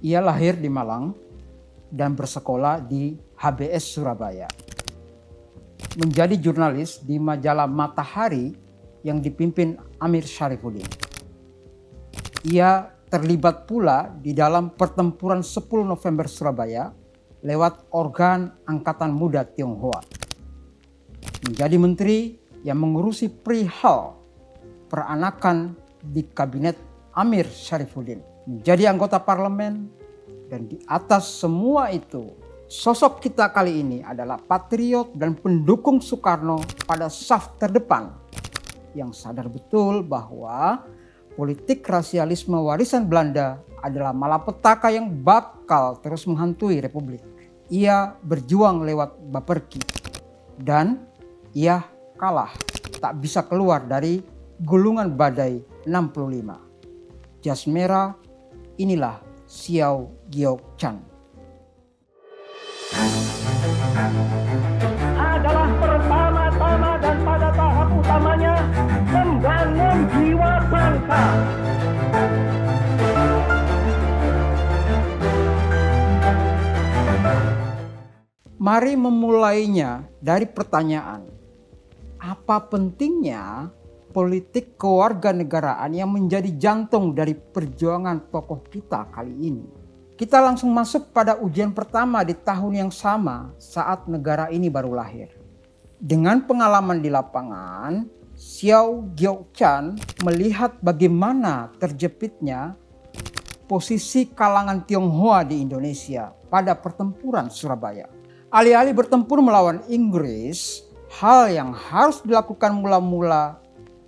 Ia lahir di Malang dan bersekolah di HBS Surabaya. Menjadi jurnalis di majalah Matahari yang dipimpin Amir Syarifuddin. Ia terlibat pula di dalam pertempuran 10 November Surabaya lewat organ Angkatan Muda Tionghoa. Menjadi menteri yang mengurusi perihal peranakan di kabinet Amir Syarifuddin. Menjadi anggota parlemen, dan di atas semua itu, sosok kita kali ini adalah patriot dan pendukung Soekarno pada saf terdepan yang sadar betul bahwa politik rasialisme warisan Belanda adalah malapetaka yang bakal terus menghantui Republik. Ia berjuang lewat Baperki dan ia kalah, tak bisa keluar dari gulungan badai 65. Jas merah, inilah Xiao Giok-chan. Adalah pertama-tama dan pada tahap utamanya membangun jiwa bangsa. Mari memulainya dari pertanyaan, apa pentingnya politik kewarganegaraan yang menjadi jantung dari perjuangan tokoh kita kali ini? Kita langsung masuk pada ujian pertama di tahun yang sama saat negara ini baru lahir. Dengan pengalaman di lapangan, Xiao Giok-chan melihat bagaimana terjepitnya posisi kalangan Tionghoa di Indonesia pada pertempuran Surabaya. Alih-alih bertempur melawan Inggris, hal yang harus dilakukan mula-mula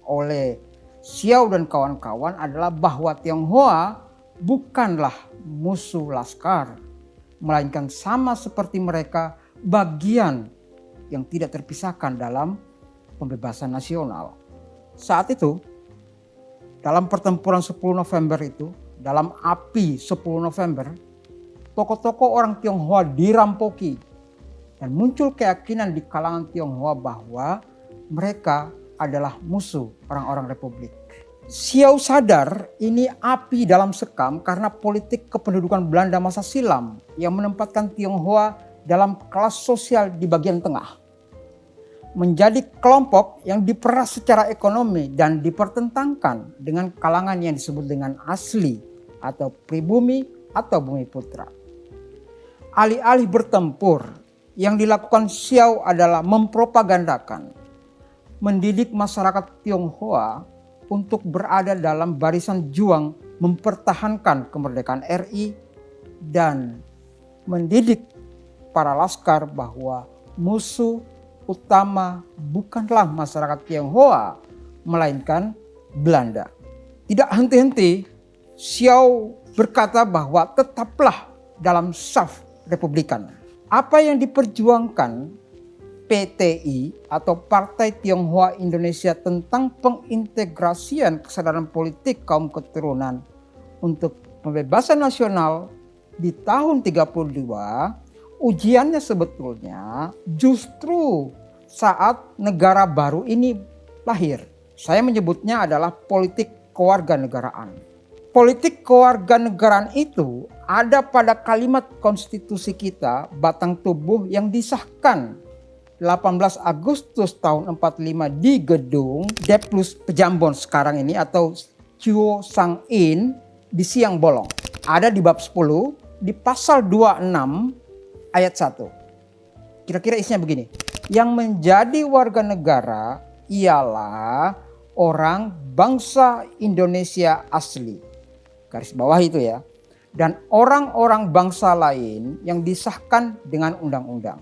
oleh Xiao dan kawan-kawan adalah bahwa Tionghoa bukanlah musuh laskar, melainkan sama seperti mereka bagian yang tidak terpisahkan dalam pembebasan nasional. Saat itu, dalam pertempuran 10 November itu, dalam api 10 November, tokoh-tokoh orang Tionghoa dirampoki dan muncul keyakinan di kalangan Tionghoa bahwa mereka adalah musuh orang-orang Republik. Xiao sadar ini api dalam sekam karena politik kependudukan Belanda masa silam yang menempatkan Tionghoa dalam kelas sosial di bagian tengah. Menjadi kelompok yang diperas secara ekonomi dan dipertentangkan dengan kalangan yang disebut dengan asli atau pribumi atau bumi putra. Alih-alih bertempur, yang dilakukan Xiao adalah mempropagandakan, mendidik masyarakat Tionghoa untuk berada dalam barisan juang mempertahankan kemerdekaan RI dan mendidik para laskar bahwa musuh utama bukanlah masyarakat Tionghoa melainkan Belanda. Tidak henti-henti, Xiao berkata bahwa tetaplah dalam saf Republikan. Apa yang diperjuangkan PTI atau Partai Tionghoa Indonesia tentang pengintegrasian kesadaran politik kaum keturunan untuk pembebasan nasional di tahun 32, ujiannya sebetulnya justru saat negara baru ini lahir. Saya menyebutnya adalah politik kewarganegaraan. Politik kewarganegaraan itu ada pada kalimat konstitusi kita batang tubuh yang disahkan 18 Agustus tahun 45 di gedung Deplus Pejambon sekarang ini atau Chuo Sang In di Siang Bolong. Ada di bab 10 di pasal 26 ayat 1. Kira-kira isinya begini. Yang menjadi warga negara ialah orang bangsa Indonesia asli. Garis bawah itu ya. Dan orang-orang bangsa lain yang disahkan dengan undang-undang.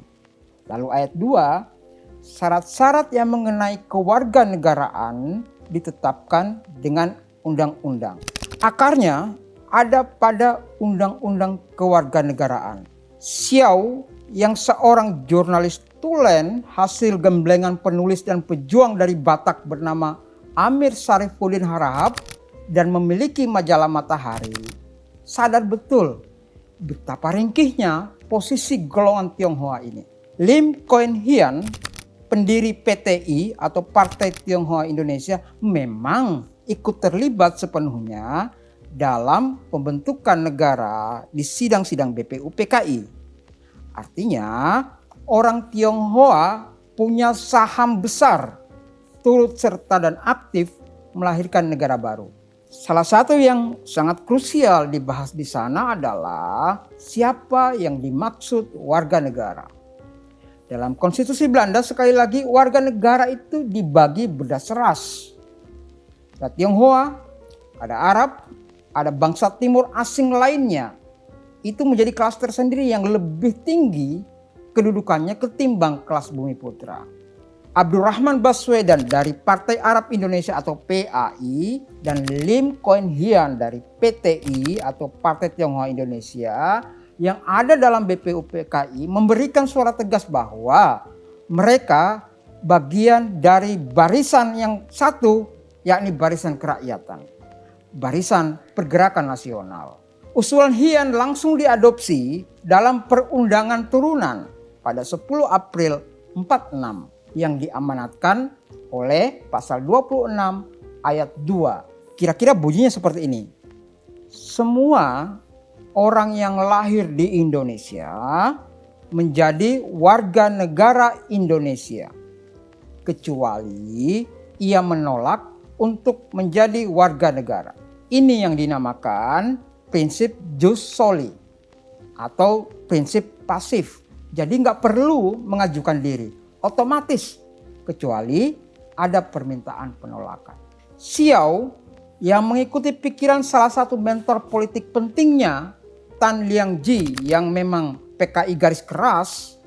Lalu ayat 2, syarat-syarat yang mengenai kewarganegaraan ditetapkan dengan undang-undang. Akarnya ada pada undang-undang kewarganegaraan. Xiao yang seorang jurnalis tulen hasil gemblengan penulis dan pejuang dari Batak bernama Amir Syarifuddin Harahap dan memiliki majalah Matahari, sadar betul betapa ringkihnya posisi golongan Tionghoa ini. Lim Koen Hian, pendiri PTI atau Partai Tionghoa Indonesia, memang ikut terlibat sepenuhnya dalam pembentukan negara di sidang-sidang BPUPKI. Artinya orang Tionghoa punya saham besar, turut serta dan aktif melahirkan negara baru. Salah satu yang sangat krusial dibahas di sana adalah siapa yang dimaksud warga negara. Dalam konstitusi Belanda sekali lagi warga negara itu dibagi berdasar ras. Ada Tionghoa, ada Arab, ada bangsa timur asing lainnya. Itu menjadi kelas tersendiri yang lebih tinggi kedudukannya ketimbang kelas Bumi Putra. Abdurrahman Baswedan dari Partai Arab Indonesia atau PAI dan Lim Kuan Hian dari PTI atau Partai Tionghoa Indonesia yang ada dalam BPUPKI memberikan suara tegas bahwa mereka bagian dari barisan yang satu, yakni barisan kerakyatan, barisan pergerakan nasional. Usulan Hian langsung diadopsi dalam perundangan turunan pada 10 April 46 yang diamanatkan oleh pasal 26 ayat 2. Kira-kira bunyinya seperti ini. Semua orang yang lahir di Indonesia menjadi warga negara Indonesia kecuali ia menolak untuk menjadi warga negara. Ini yang dinamakan prinsip jus soli atau prinsip pasif. Jadi nggak perlu mengajukan diri, otomatis kecuali ada permintaan penolakan. Xiao yang mengikuti pikiran salah satu mentor politik pentingnya, Tan Liang Ji, yang memang PKI garis keras,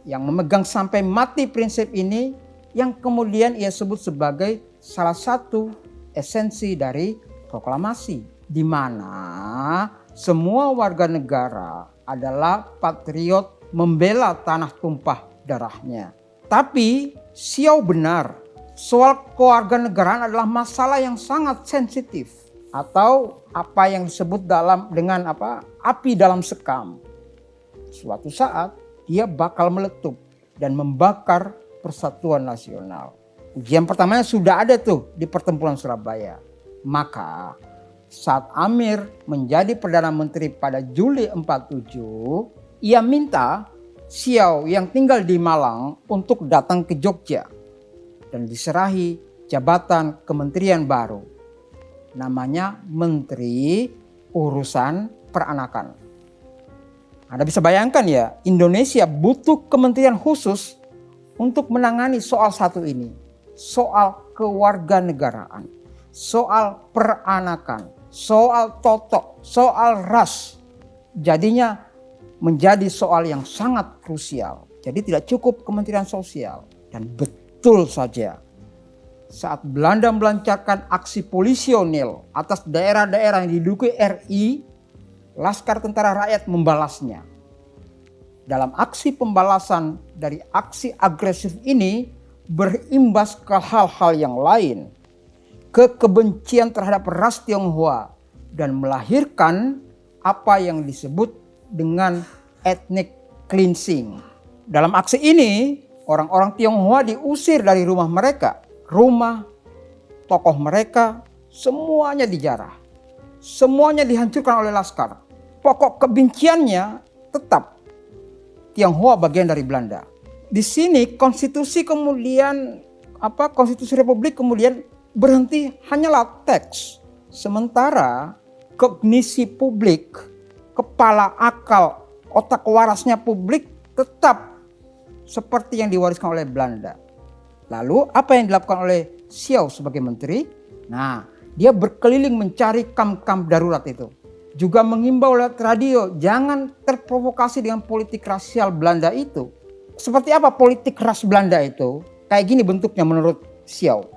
yang memegang sampai mati prinsip ini, yang kemudian ia sebut sebagai salah satu esensi dari proklamasi, di mana semua warga negara adalah patriot membela tanah tumpah darahnya. Tapi Xiao benar, soal kewarganegaraan adalah masalah yang sangat sensitif atau apa yang disebut dengan api dalam sekam. Suatu saat dia bakal meletup dan membakar persatuan nasional. Ujian pertamanya sudah ada tuh di pertempuran Surabaya. Maka saat Amir menjadi Perdana Menteri pada Juli 47, ia minta Xiao yang tinggal di Malang untuk datang ke Jogja dan diserahi jabatan kementerian baru. Namanya Menteri Urusan Peranakan. Anda bisa bayangkan ya, Indonesia butuh kementerian khusus untuk menangani soal satu ini. Soal kewarganegaraan, soal peranakan, soal totok, soal ras. Jadinya menjadi soal yang sangat krusial. Jadi tidak cukup Kementerian Sosial. Dan betul saja, saat Belanda melancarkan aksi polisionil atas daerah-daerah yang diduduki RI, Laskar Tentara Rakyat membalasnya. Dalam aksi pembalasan dari aksi agresif ini berimbas ke hal-hal yang lain, ke kebencian terhadap ras Tionghoa dan melahirkan apa yang disebut dengan ethnic cleansing. Dalam aksi ini, orang-orang Tionghoa diusir dari rumah mereka. Rumah, tokoh mereka, semuanya dijarah. Semuanya dihancurkan oleh Laskar. Pokok kebenciannya tetap Tionghoa bagian dari Belanda. Di sini konstitusi Republik kemudian berhenti hanyalah teks. Sementara kognisi publik, kepala akal, otak warasnya publik tetap seperti yang diwariskan oleh Belanda. Lalu apa yang dilakukan oleh Xiao sebagai menteri? Nah, dia berkeliling mencari kamp-kamp darurat itu. Juga mengimbau lewat radio, jangan terprovokasi dengan politik rasial Belanda itu. Seperti apa politik ras Belanda itu? Kayak gini bentuknya menurut Xiao.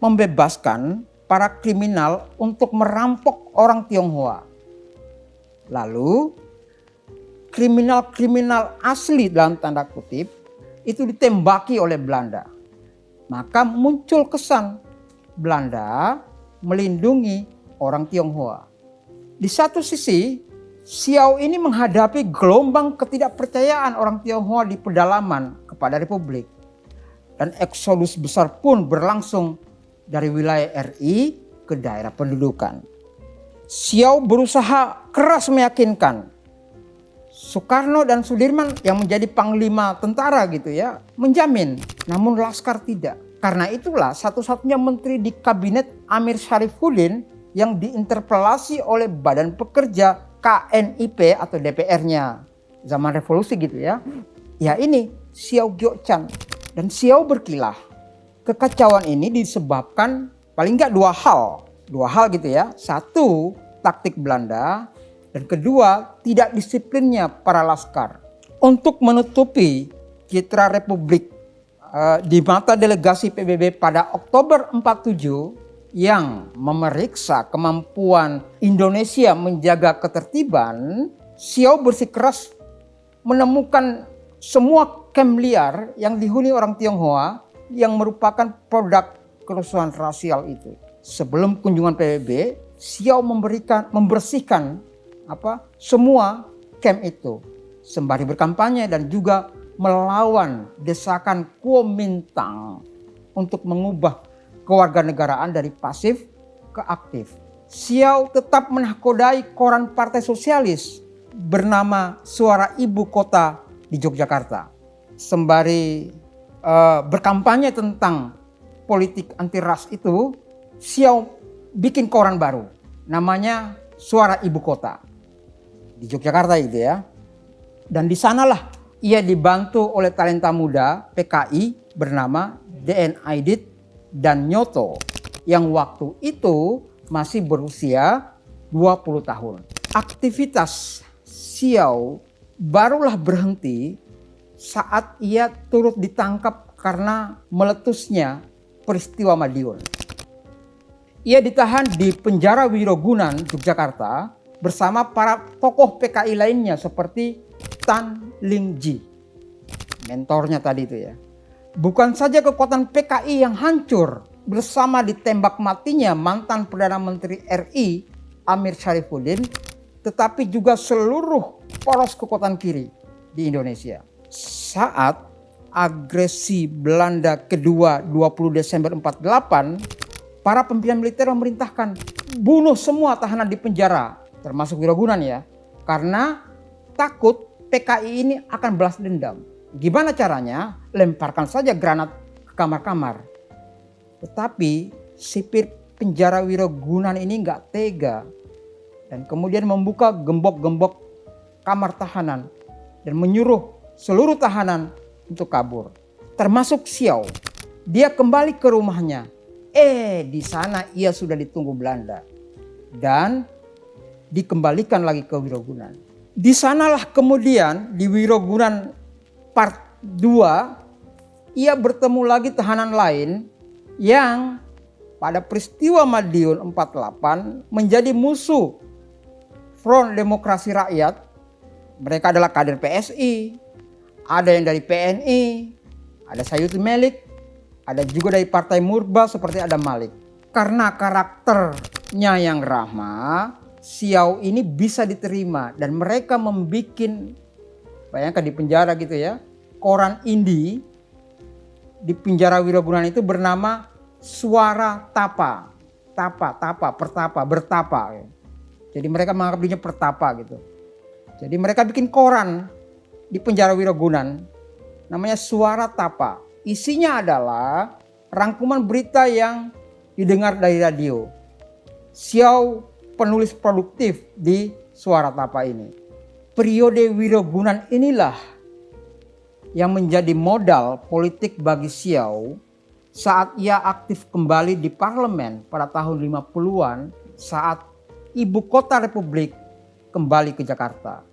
Membebaskan para kriminal untuk merampok orang Tionghoa. Lalu kriminal-kriminal asli dalam tanda kutip itu ditembaki oleh Belanda. Maka muncul kesan Belanda melindungi orang Tionghoa. Di satu sisi, Xiao ini menghadapi gelombang ketidakpercayaan orang Tionghoa di pedalaman kepada Republik. Dan eksodus besar pun berlangsung dari wilayah RI ke daerah pendudukan. Xiao berusaha keras meyakinkan Soekarno dan Sudirman yang menjadi panglima tentara gitu ya, menjamin, namun Laskar tidak. Karena itulah satu-satunya menteri di kabinet Amir Syarifuddin yang diinterpelasi oleh Badan Pekerja KNIP atau DPR-nya zaman revolusi gitu ya. Ya ini Xiao Gyocan. Dan Xiao berkilah. Kekacauan ini disebabkan paling nggak dua hal gitu ya. Satu, taktik Belanda. Dan kedua, tidak disiplinnya para Laskar. Untuk menutupi citra Republik di mata delegasi PBB pada Oktober 47 yang memeriksa kemampuan Indonesia menjaga ketertiban, Xiao bersikeras menemukan semua kamp liar yang dihuni orang Tionghoa yang merupakan produk kerusuhan rasial itu. Sebelum kunjungan PBB, Xiao membersihkan semua camp itu sembari berkampanye dan juga melawan desakan Kuomintang untuk mengubah kewarganegaraan dari pasif ke aktif. Xiao tetap menakodai koran Partai Sosialis bernama Suara Ibu Kota di Yogyakarta. Sembari berkampanye tentang politik anti ras itu, Xiao bikin koran baru namanya Suara Ibu Kota di Yogyakarta itu ya. Dan di sanalah ia dibantu oleh talenta muda PKI bernama DN Aidit dan Nyoto yang waktu itu masih berusia 20 tahun. Aktivitas Xiao barulah berhenti saat ia turut ditangkap karena meletusnya peristiwa Madiun. Ia ditahan di penjara Wirogunan, Yogyakarta bersama para tokoh PKI lainnya seperti Tan Ling Ji, mentornya tadi itu ya. Bukan saja kekuatan PKI yang hancur bersama ditembak matinya mantan Perdana Menteri RI Amir Syarifuddin, tetapi juga seluruh poros kekuatan kiri di Indonesia. Saat agresi Belanda kedua 20 Desember 48, para pimpinan militer memerintahkan bunuh semua tahanan di penjara, termasuk Wirogunan ya, karena takut PKI ini akan balas dendam. Gimana caranya? Lemparkan saja granat ke kamar-kamar. Tetapi sipir penjara Wirogunan ini nggak tega dan kemudian membuka gembok-gembok kamar tahanan dan menyuruh seluruh tahanan untuk kabur, termasuk Xiao. Dia kembali ke rumahnya. Di sana ia sudah ditunggu Belanda dan dikembalikan lagi ke Wirogunan. Di sanalah kemudian di Wirogunan part 2 ia bertemu lagi tahanan lain yang pada peristiwa Madiun 48 menjadi musuh Front Demokrasi Rakyat. Mereka adalah kader PSI, ada yang dari PNI, ada Sayuti Melik, ada juga dari Partai Murba seperti Adam Malik. Karena karakternya yang ramah, Xiao ini bisa diterima dan mereka membikin, bayangkan di penjara gitu ya, koran indie di penjara Wirogunan itu bernama Suara Tapa. Pertapa, bertapa. Jadi mereka menganggap dirinya pertapa gitu. Jadi mereka bikin koran di penjara Wirogunan namanya Suara Tapa. Isinya adalah rangkuman berita yang didengar dari radio. Xiao penulis produktif di Suara Tapa ini. Periode Wirogunan inilah yang menjadi modal politik bagi Xiao saat ia aktif kembali di parlemen pada tahun 50-an saat ibu kota Republik kembali ke Jakarta.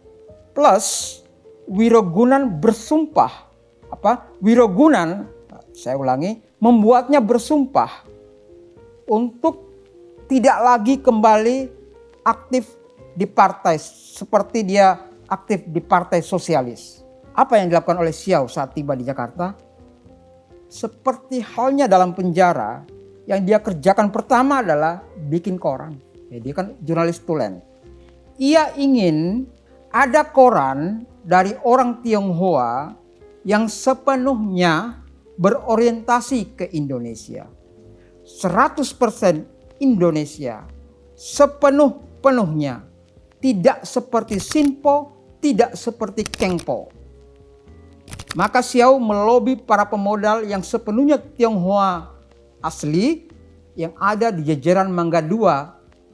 Plus Wirogunan bersumpah, Wirogunan, saya ulangi, membuatnya bersumpah untuk tidak lagi kembali aktif di partai seperti dia aktif di Partai Sosialis. Apa yang dilakukan oleh Xiao saat tiba di Jakarta? Seperti halnya dalam penjara, yang dia kerjakan pertama adalah bikin koran. Dia kan jurnalis tulen. Ia ingin ada koran dari orang Tionghoa yang sepenuhnya berorientasi ke Indonesia. 100% Indonesia. Sepenuh sepenuhnya. Tidak seperti Sinpo, tidak seperti Kengpo. Maka Xiao melobi para pemodal yang sepenuhnya Tionghoa asli yang ada di jajaran Mangga II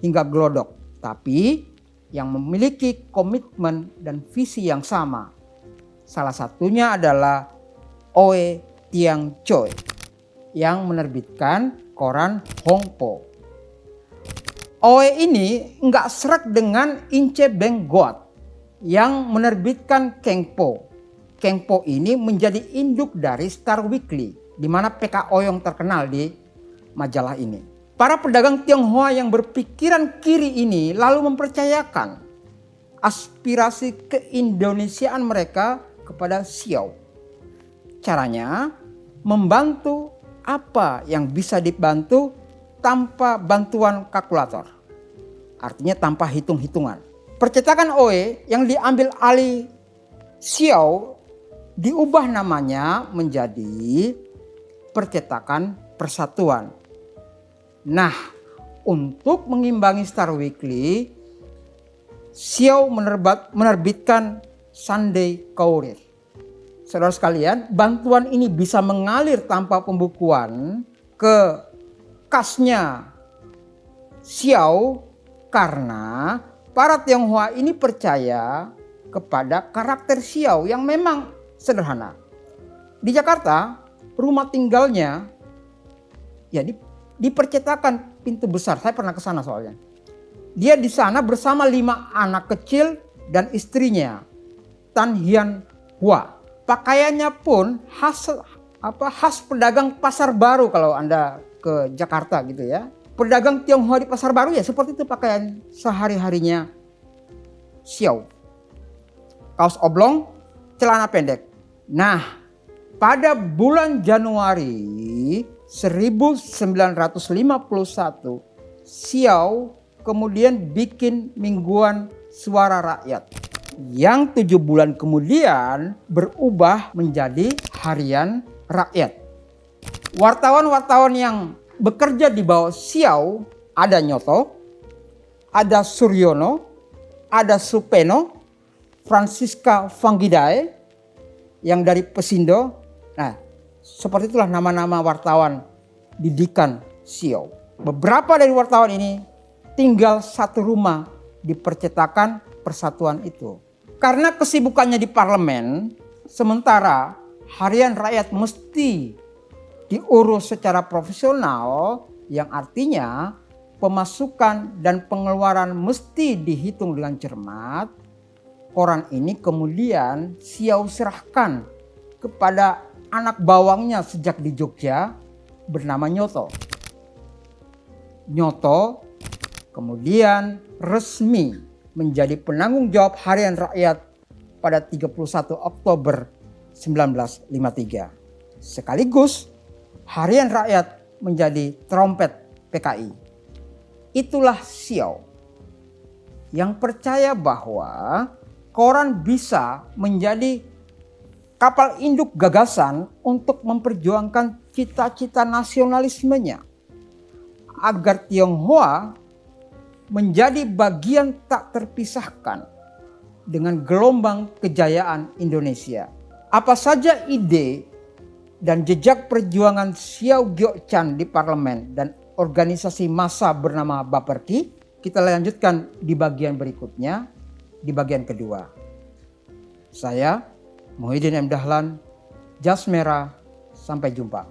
hingga Glodok. Tapi yang memiliki komitmen dan visi yang sama. Salah satunya adalah Oe Tiang Choi yang menerbitkan koran Hongpo. Oe ini nggak serak dengan Ince Beng Goat yang menerbitkan Kengpo. Kengpo ini menjadi induk dari Star Weekly, di mana PK Oyong terkenal di majalah ini. Para pedagang Tionghoa yang berpikiran kiri ini lalu mempercayakan aspirasi keindonesiaan mereka kepada Xiao. Caranya membantu apa yang bisa dibantu tanpa bantuan kalkulator. Artinya tanpa hitung-hitungan. Percetakan Oe yang diambil alih Xiao diubah namanya menjadi Percetakan Persatuan. Nah, untuk mengimbangi Star Weekly, Xiao menerbitkan Sunday Courier. Saudara sekalian, bantuan ini bisa mengalir tanpa pembukuan ke kasnya Xiao karena para Tionghoa ini percaya kepada karakter Xiao yang memang sederhana. Di Jakarta, rumah tinggalnya ya di percetakan Pintu Besar. Saya pernah ke sana soalnya. Dia di sana bersama 5 anak kecil dan istrinya, Tan Hian Hua. Pakaiannya pun khas pedagang pasar baru kalau Anda ke Jakarta gitu ya. Pedagang Tionghoa di pasar baru ya seperti itu pakaian sehari-harinya Xiao. Kaos oblong, celana pendek. Nah, pada bulan Januari 1951, Xiao kemudian bikin mingguan Suara Rakyat. Yang 7 bulan kemudian berubah menjadi Harian Rakyat. Wartawan-wartawan yang bekerja di bawah Xiao ada Nyoto, ada Suryono, ada Supeno, Francisca Fanggidae yang dari Pesindo. Nah, seperti itulah nama-nama wartawan didikan Xiao. Beberapa dari wartawan ini tinggal satu rumah di Percetakan Persatuan itu. Karena kesibukannya di parlemen, sementara Harian Rakyat mesti diurus secara profesional, yang artinya pemasukan dan pengeluaran mesti dihitung dengan cermat. Koran ini kemudian Xiao serahkan kepada anak bawangnya sejak di Jogja bernama Nyoto. Nyoto kemudian resmi menjadi penanggung jawab Harian Rakyat pada 31 Oktober 1953. Sekaligus Harian Rakyat menjadi trompet PKI. Itulah Xiao yang percaya bahwa koran bisa menjadi kapal induk gagasan untuk memperjuangkan cita-cita nasionalismenya agar Tionghoa menjadi bagian tak terpisahkan dengan gelombang kejayaan Indonesia. Apa saja ide dan jejak perjuangan Xiao Gyo-chan di parlemen dan organisasi massa bernama Baperki, kita lanjutkan di bagian berikutnya, di bagian kedua. Saya Muhyiddin M. Dahlan, Jas Merah, sampai jumpa.